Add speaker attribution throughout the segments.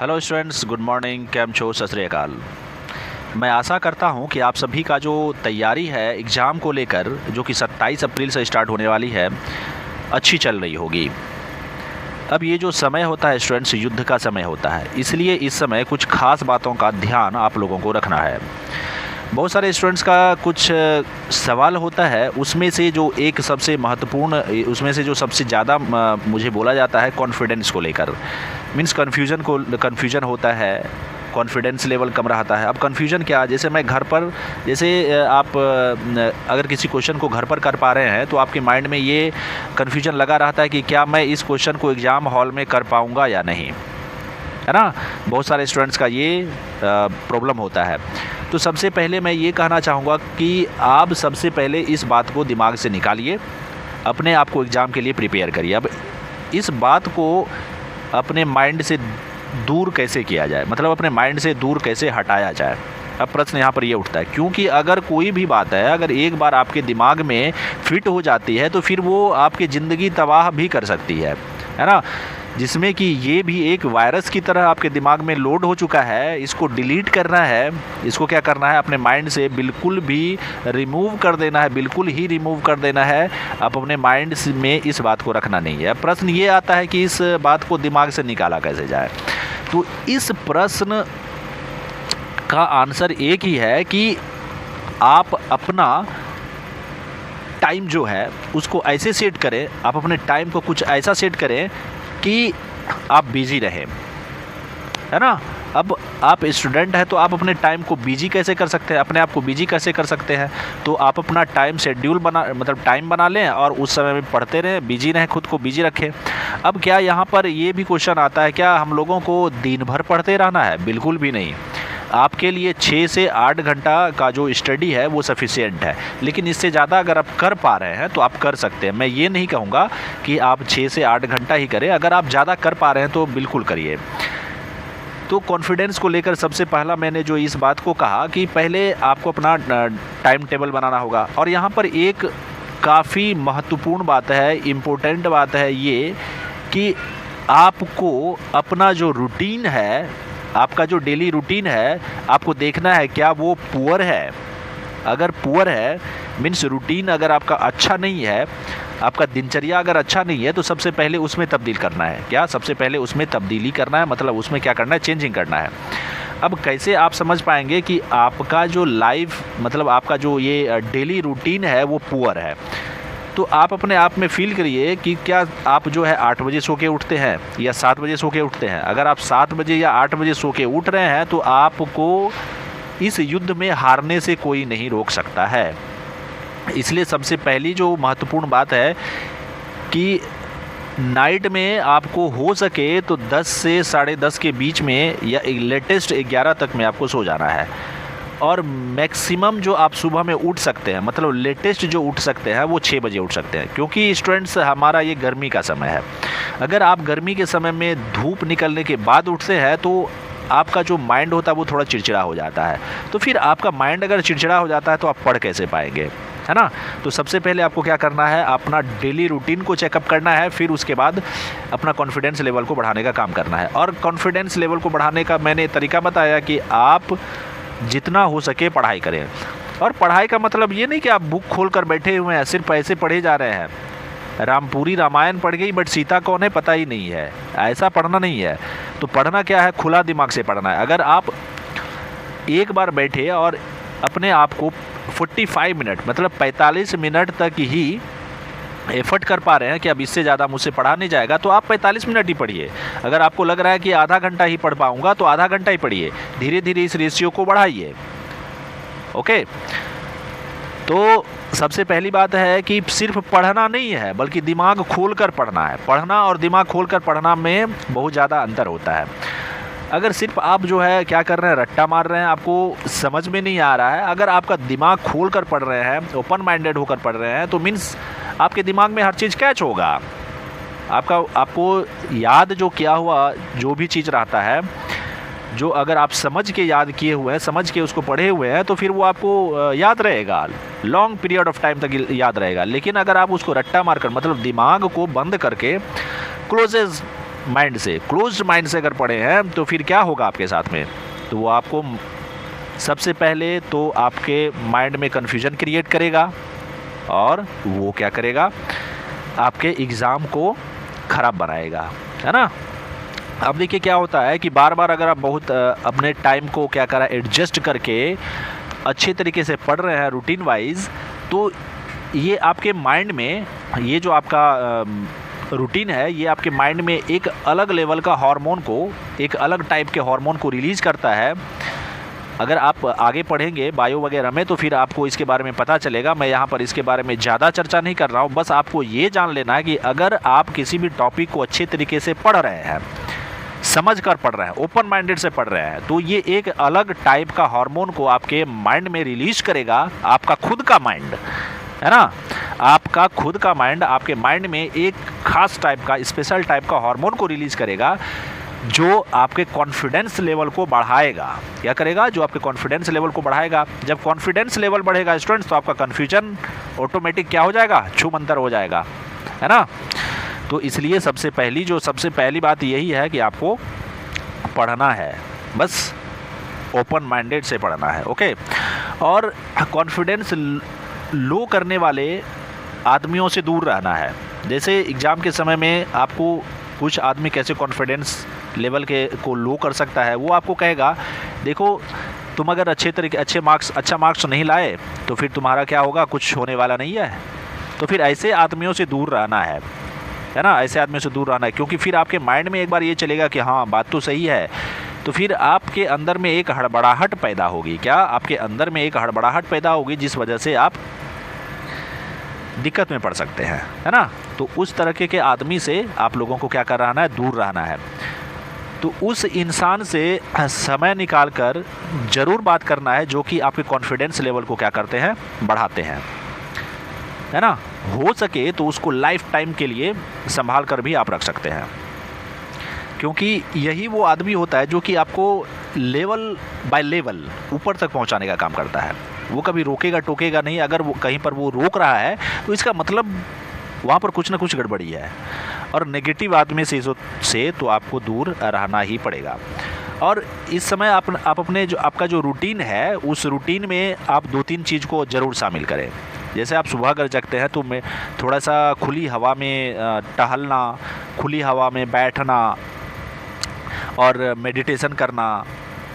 Speaker 1: Hello students, good morning. कैम छो, सत श्री अकाल। मैं आशा करता हूं कि आप सभी का जो तैयारी है एग्ज़ाम को लेकर, जो कि 27 अप्रैल से स्टार्ट होने वाली है, अच्छी चल रही होगी। अब ये जो समय होता है स्टूडेंट्स, युद्ध का समय होता है, इसलिए इस समय कुछ खास बातों का ध्यान आप लोगों को रखना है। बहुत सारे स्टूडेंट्स का कुछ सवाल होता है, उसमें से जो एक सबसे महत्वपूर्ण, उसमें से जो सबसे ज़्यादा मुझे बोला जाता है कॉन्फिडेंस को लेकर। मीन्स कन्फ्यूजन होता है, कॉन्फिडेंस लेवल कम रहता है। अब कन्फ्यूजन क्या, जैसे मैं घर पर, जैसे आप अगर किसी क्वेश्चन को घर पर कर पा रहे हैं तो आपके माइंड में ये कन्फ्यूजन लगा रहता है कि क्या मैं इस क्वेश्चन को एग्ज़ाम हॉल में कर पाऊँगा या नहीं, है ना। बहुत सारे स्टूडेंट्स का ये प्रॉब्लम होता है। तो सबसे पहले मैं ये कहना चाहूँगा कि आप सबसे पहले इस बात को दिमाग से निकालिए, अपने आप को एग्ज़ाम के लिए प्रिपेयर करिए। अब इस बात को अपने माइंड से दूर कैसे किया जाए, मतलब अपने माइंड से दूर कैसे हटाया जाए। अब प्रश्न यहाँ पर ये उठता है, क्योंकि अगर कोई भी बात है, अगर एक बार आपके दिमाग में फिट हो जाती है तो फिर वो आपकी ज़िंदगी तबाह भी कर सकती है ना। जिसमें कि ये भी एक वायरस की तरह आपके दिमाग में लोड हो चुका है। इसको डिलीट करना है, इसको क्या करना है, अपने माइंड से बिल्कुल भी रिमूव कर देना है, बिल्कुल ही रिमूव कर देना है। आप अपने माइंड में इस बात को रखना नहीं है। प्रश्न ये आता है कि इस बात को दिमाग से निकाला कैसे जाए। तो इस प्रश्न का आंसर एक ही है कि आप अपना टाइम जो है उसको ऐसे सेट करें, आप अपने टाइम को कुछ ऐसा सेट करें कि आप बिजी रहें, है ना। अब आप स्टूडेंट हैं तो आप अपने टाइम को बिजी कैसे कर सकते हैं, अपने आप को बिजी कैसे कर सकते हैं। तो आप अपना टाइम शेड्यूल टाइम बना लें और उस समय में पढ़ते रहें, बिजी रहें, खुद को बिजी रखें। अब क्या यहाँ पर ये भी क्वेश्चन आता है, क्या हम लोगों को दिन भर पढ़ते रहना है? बिल्कुल भी नहीं। आपके लिए 6 से 8 घंटा का जो स्टडी है वो सफिशिएंट है, लेकिन इससे ज़्यादा अगर आप कर पा रहे हैं तो आप कर सकते हैं। मैं ये नहीं कहूँगा कि आप 6 से 8 घंटा ही करें, अगर आप ज़्यादा कर पा रहे हैं तो बिल्कुल करिए। तो कॉन्फिडेंस को लेकर सबसे पहला मैंने जो इस बात को कहा कि पहले आपको अपना टाइम टेबल बनाना होगा। और यहाँ पर एक काफ़ी महत्वपूर्ण बात है, इम्पोर्टेंट बात है ये कि आपको अपना जो रूटीन है, आपका जो डेली रूटीन है, आपको देखना है क्या वो पुअर है। अगर पुअर है मीन्स रूटीन अगर आपका अच्छा नहीं है, आपका दिनचर्या अगर अच्छा नहीं है, तो सबसे पहले उसमें तब्दील करना है। क्या सबसे पहले उसमें तब्दीली करना है, मतलब उसमें क्या करना है, चेंजिंग करना है। अब कैसे आप समझ पाएंगे कि आपका जो लाइफ, मतलब आपका जो ये डेली रूटीन है वो पुअर है। तो आप अपने आप में फील करिए कि क्या आप जो है 8 बजे सो के उठते हैं या 7 बजे सो के उठते हैं। अगर आप 7 बजे या 8 बजे सो के उठ रहे हैं तो आपको इस युद्ध में हारने से कोई नहीं रोक सकता है। इसलिए सबसे पहली जो महत्वपूर्ण बात है कि नाइट में आपको हो सके तो 10 से 10:30 के बीच में या लेटेस्ट 11 तक में आपको सो जाना है। और मैक्सिमम जो आप सुबह में उठ सकते हैं, मतलब लेटेस्ट जो उठ सकते हैं वो 6 बजे उठ सकते हैं, क्योंकि स्टूडेंट्स हमारा ये गर्मी का समय है। अगर आप गर्मी के समय में धूप निकलने के बाद उठते हैं तो आपका जो माइंड होता है वो थोड़ा चिड़चिड़ा हो जाता है। तो फिर आपका माइंड अगर चिड़चिड़ा हो जाता है तो आप पढ़ कैसे पाएंगे, है ना। तो सबसे पहले आपको क्या करना है, अपना डेली रूटीन को चेकअप करना है, फिर उसके बाद अपना कॉन्फिडेंस लेवल को बढ़ाने का काम करना है। और कॉन्फिडेंस लेवल को बढ़ाने का मैंने तरीका बताया कि आप जितना हो सके पढ़ाई करें। और पढ़ाई का मतलब ये नहीं कि आप बुक खोल कर बैठे हुए हैं, सिर्फ ऐसे पढ़े जा रहे हैं। पूरी रामायण पढ़ गई बट सीता कौन है पता ही नहीं है, ऐसा पढ़ना नहीं है। तो पढ़ना क्या है, खुला दिमाग से पढ़ना है। अगर आप एक बार बैठे और अपने आप को 45 मिनट, मतलब 45 मिनट तक ही एफर्ट कर पा रहे हैं कि अब इससे ज़्यादा मुझसे पढ़ा नहीं जाएगा, तो आप 45 मिनट ही पढ़िए। अगर आपको लग रहा है कि आधा घंटा ही पढ़ पाऊँगा तो आधा घंटा ही पढ़िए। धीरे धीरे इस रेशियो को बढ़ाइए। ओके, तो सबसे पहली बात है कि सिर्फ पढ़ना नहीं है बल्कि दिमाग खोलकर पढ़ना है। पढ़ना और दिमाग खोलकर पढ़ना में बहुत ज़्यादा अंतर होता है। अगर सिर्फ आप जो है क्या कर रहे हैं, रट्टा मार रहे हैं, आपको समझ में नहीं आ रहा है। अगर आपका दिमाग खोलकर पढ़ रहे हैं, ओपन माइंडेड होकर पढ़ रहे हैं, तो मीन्स आपके दिमाग में हर चीज़ कैच होगा। आपको याद जो किया हुआ जो भी चीज़ रहता है, जो अगर आप समझ के याद किए हुए हैं, समझ के उसको पढ़े हुए हैं, तो फिर वो आपको याद रहेगा, लॉन्ग पीरियड ऑफ टाइम तक याद रहेगा। लेकिन अगर आप उसको रट्टा मारकर, मतलब दिमाग को बंद करके क्लोजेज माइंड से, क्लोज्ड माइंड से अगर पढ़े हैं तो फिर क्या होगा आपके साथ में, तो वो आपको सबसे पहले तो आपके माइंड में कन्फ्यूजन क्रिएट करेगा और वो क्या करेगा, आपके एग्ज़ाम को ख़राब बनाएगा, है ना। अब देखिए क्या होता है कि बार बार अगर आप बहुत अपने टाइम को क्या करा एडजस्ट करके अच्छे तरीके से पढ़ रहे हैं रूटीन वाइज, तो ये आपके माइंड में, ये जो आपका रूटीन है, ये आपके माइंड में एक अलग लेवल का हार्मोन को, एक अलग टाइप के हार्मोन को रिलीज़ करता है। अगर आप आगे पढ़ेंगे बायो वगैरह में तो फिर आपको इसके बारे में पता चलेगा। मैं यहाँ पर इसके बारे में ज़्यादा चर्चा नहीं कर रहा हूँ, बस आपको ये जान लेना है कि अगर आप किसी भी टॉपिक को अच्छे तरीके से पढ़ रहे हैं, समझ कर पढ़ रहे हैं, ओपन माइंडेड से पढ़ रहे हैं, तो ये एक अलग टाइप का हार्मोन को आपके माइंड में रिलीज करेगा। आपका खुद का माइंड, है ना, आपका खुद का माइंड आपके माइंड में एक खास टाइप का, स्पेशल टाइप का हार्मोन को रिलीज करेगा जो आपके कॉन्फिडेंस लेवल को बढ़ाएगा। क्या करेगा, जो आपके कॉन्फिडेंस लेवल को बढ़ाएगा। जब कॉन्फिडेंस लेवल बढ़ेगा स्टूडेंट्स, तो आपका कन्फ्यूजन ऑटोमेटिक क्या हो जाएगा, छूमंतर हो जाएगा, है ना। तो इसलिए सबसे पहली बात यही है कि आपको पढ़ना है, बस ओपन माइंडेड से पढ़ना है, ओके। और कॉन्फिडेंस लो करने वाले आदमियों से दूर रहना है। जैसे एग्ज़ाम के समय में आपको कुछ आदमी कैसे कॉन्फिडेंस लेवल के को लो कर सकता है, वो आपको कहेगा, देखो तुम अगर अच्छा मार्क्स नहीं लाए तो फिर तुम्हारा क्या होगा, कुछ होने वाला नहीं है। तो फिर ऐसे आदमियों से दूर रहना है ना, ऐसे आदमियों से दूर रहना है, क्योंकि फिर आपके माइंड में एक बार ये चलेगा कि हाँ बात तो सही है, तो फिर आपके अंदर में एक हड़बड़ाहट पैदा होगी। क्या, आपके अंदर में एक हड़बड़ाहट पैदा होगी जिस वजह से आप दिक्कत में पड़ सकते हैं, है ना। तो उस तरह के आदमी से आप लोगों को क्या कर रहना है, दूर रहना है। तो उस इंसान से समय निकाल कर ज़रूर बात करना है जो कि आपके कॉन्फिडेंस लेवल को क्या करते हैं, बढ़ाते हैं, है ना। हो सके तो उसको लाइफ टाइम के लिए संभाल कर भी आप रख सकते हैं, क्योंकि यही वो आदमी होता है जो कि आपको लेवल बाय लेवल ऊपर तक पहुंचाने का काम करता है। वो कभी रोकेगा टोकेगा नहीं। अगर वो कहीं पर वो रोक रहा है तो इसका मतलब वहाँ पर कुछ ना कुछ गड़बड़ी है। और नेगेटिव आदमी से तो आपको दूर रहना ही पड़ेगा। और इस समय आप अपने जो आपका जो रूटीन है, उस रूटीन में आप 2-3 चीज़ को ज़रूर शामिल करें। जैसे आप सुबह अगर जगते हैं तो मैं थोड़ा सा खुली हवा में टहलना, खुली हवा में बैठना और मेडिटेशन करना,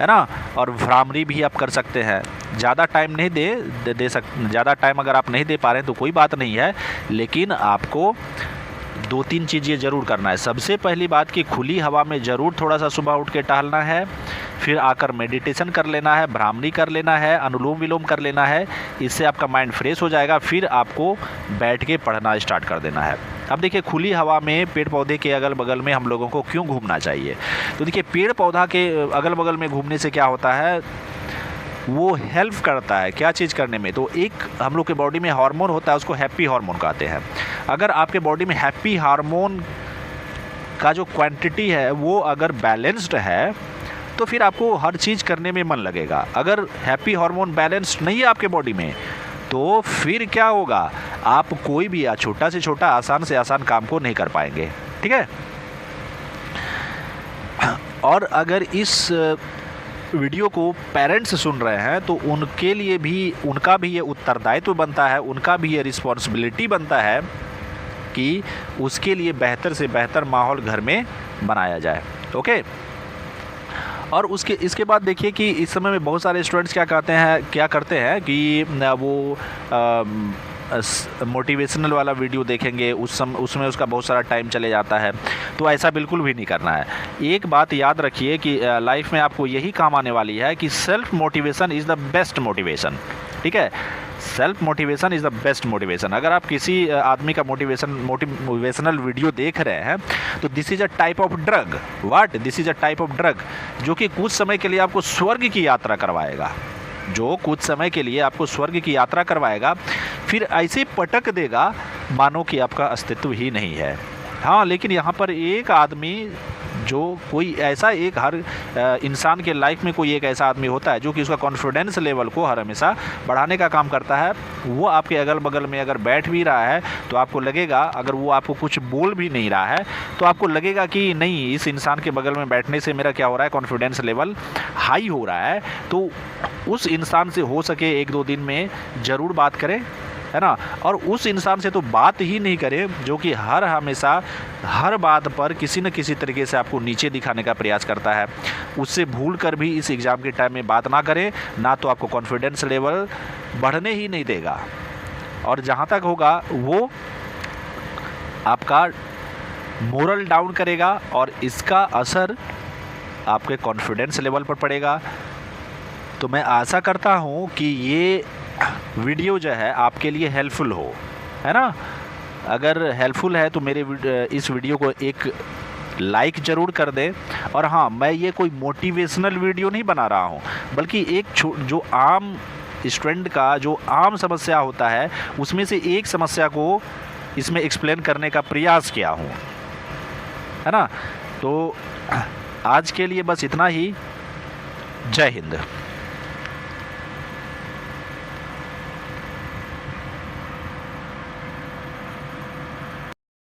Speaker 1: है ना। और भ्रामरी भी आप कर सकते हैं। ज़्यादा टाइम नहीं दे सकते, ज़्यादा टाइम अगर आप नहीं दे पा रहे हैं तो कोई बात नहीं है, लेकिन आपको 2-3 चीज़ ये ज़रूर करना है। सबसे पहली बात कि खुली हवा में ज़रूर थोड़ा सा सुबह उठ के टहलना है, फिर आकर मेडिटेशन कर लेना है, भ्रामरी कर लेना है, अनुलोम विलोम कर लेना है। इससे आपका माइंड फ्रेश हो जाएगा। फिर आपको बैठ के पढ़ना स्टार्ट कर देना है। अब देखिए, खुली हवा में पेड़ पौधे के अगल बगल में हम लोगों को क्यों घूमना चाहिए, तो देखिए पेड़ पौधा के अगल बगल में घूमने से क्या होता है, वो हेल्प करता है क्या चीज़ करने में, तो एक हम लोग के बॉडी में हार्मोन होता है, उसको हैप्पी हार्मोन कहते हैं। अगर आपके बॉडी में हैप्पी हार्मोन का जो क्वांटिटी है वो अगर बैलेंस्ड है तो फिर आपको हर चीज़ करने में मन लगेगा। अगर हैप्पी हार्मोन बैलेंस्ड नहीं है आपके बॉडी में तो फिर क्या होगा, आप कोई भी छोटा से छोटा, आसान से आसान काम को नहीं कर पाएंगे, ठीक है। और अगर इस वीडियो को पेरेंट्स सुन रहे हैं तो उनके लिए भी, उनका भी ये उत्तरदायित्व बनता है, उनका भी ये रिस्पॉन्सिबिलिटी बनता है कि उसके लिए बेहतर से बेहतर माहौल घर में बनाया जाए, ओके। और इसके बाद देखिए कि इस समय में बहुत सारे स्टूडेंट्स क्या करते हैं कि वो मोटिवेशनल वाला वीडियो देखेंगे, उसमें उसका बहुत सारा टाइम चले जाता है। तो ऐसा बिल्कुल भी नहीं करना है। एक बात याद रखिए कि लाइफ में आपको यही काम आने वाली है कि self motivation is the best motivation, ठीक है। Self motivation is the best motivation. अगर आप किसी आदमी का मोटिवेशनल वीडियो देख रहे हैं तो this is a type of drug. What? This is a type of drug जो कि कुछ समय के लिए आपको स्वर्ग की यात्रा करवाएगा, जो कुछ समय के लिए आपको स्वर्ग की यात्रा करवाएगा, फिर ऐसे पटक देगा मानो कि आपका अस्तित्व ही नहीं है। हाँ, लेकिन यहाँ पर एक आदमी जो कोई ऐसा एक हर इंसान के लाइफ में कोई एक ऐसा आदमी होता है जो कि उसका कॉन्फिडेंस लेवल को हर हमेशा बढ़ाने का काम करता है। वो आपके अगल बगल में अगर बैठ भी रहा है तो आपको लगेगा, अगर वो आपको कुछ बोल भी नहीं रहा है तो आपको लगेगा कि नहीं, इस इंसान के बगल में बैठने से मेरा क्या हो रहा है, कॉन्फिडेंस लेवल हाई हो रहा है। तो उस इंसान से हो सके 1-2 दिन में ज़रूर बात करें, है ना। और उस इंसान से तो बात ही नहीं करें जो कि हर हमेशा हर बात पर किसी न किसी तरीके से आपको नीचे दिखाने का प्रयास करता है। उससे भूल कर भी इस एग्ज़ाम के टाइम में बात ना करें, ना तो आपको कॉन्फिडेंस लेवल बढ़ने ही नहीं देगा, और जहाँ तक होगा वो आपका मोरल डाउन करेगा और इसका असर आपके कॉन्फिडेंस लेवल पर पड़ेगा। तो मैं आशा करता हूँ कि ये वीडियो जो है आपके लिए हेल्पफुल हो, है ना। अगर हेल्पफुल है तो मेरे इस वीडियो को एक लाइक ज़रूर कर दें। और हाँ, मैं ये कोई मोटिवेशनल वीडियो नहीं बना रहा हूँ, बल्कि एक जो आम स्टूडेंट का जो आम समस्या होता है उसमें से एक समस्या को इसमें एक्सप्लेन करने का प्रयास किया हूँ, है ना। तो आज के लिए बस इतना ही। जय हिंद।